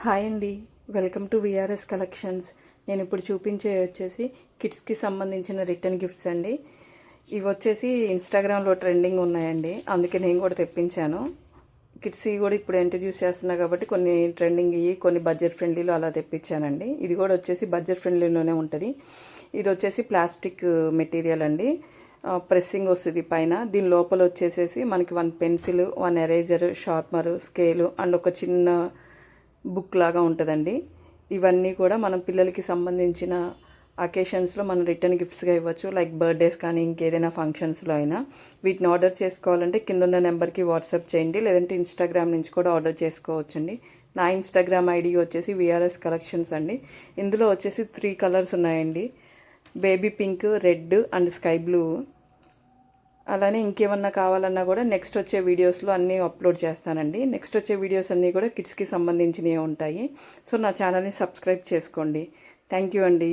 Hi అండి. Welcome to VRS collections. నేను ఇప్పుడు చూపించే వచ్చేసి కిడ్స్కి సంబంధించిన రిటర్న్ గిఫ్ట్స్ అండి. ఇవి వచ్చేసి ఇన్స్టాగ్రామ్లో ట్రెండింగ్ ఉన్నాయండి, అందుకే నేను కూడా తెప్పించాను. కిడ్స్ కూడా ఇప్పుడు ఇంట్రడ్యూస్ చేస్తున్నా కాబట్టి కొన్ని ట్రెండింగ్ ఇవి, కొన్ని బడ్జెట్ ఫ్రెండ్లీలో అలా తెప్పించానండి. ఇది కూడా వచ్చేసి బడ్జెట్ ఫ్రెండ్లీలోనే ఉంటుంది. ఇది వచ్చేసి ప్లాస్టిక్ మెటీరియల్ అండి. ప్రెస్సింగ్ వస్తుంది పైన. దీని లోపల వచ్చేసేసి మనకి 1 pencil, 1 eraser, sharpener, scale and ఒక చిన్న బుక్ లాగా ఉంటుందండి. ఇవన్నీ కూడా మనం పిల్లలకి సంబంధించిన అకేషన్స్లో మనం రిటర్న్ గిఫ్ట్స్గా ఇవ్వచ్చు, లైక్ బర్త్డేస్ కానీ ఇంకేదైనా ఫంక్షన్స్లో అయినా. వీటిని ఆర్డర్ చేసుకోవాలంటే కింద ఉన్న నెంబర్కి వాట్సాప్ చేయండి, లేదంటే ఇన్స్టాగ్రామ్ నుంచి కూడా ఆర్డర్ చేసుకోవచ్చండి. నా ఇన్స్టాగ్రామ్ ఐడి వచ్చేసి విఆర్ఎస్ కలెక్షన్స్ అండి. ఇందులో వచ్చేసి 3 కలర్స్ ఉన్నాయండి, baby pink, red and sky blue. అలానే ఇంకేమన్నా కావాలన్నా కూడా నెక్స్ట్ వచ్చే వీడియోస్లో అన్నీ అప్లోడ్ చేస్తానండి. నెక్స్ట్ వచ్చే వీడియోస్ అన్నీ కూడా కిడ్స్కి సంబంధించినవి ఉంటాయి. సో నా ఛానల్ని సబ్స్క్రైబ్ చేసుకోండి. థ్యాంక్ యూ అండి.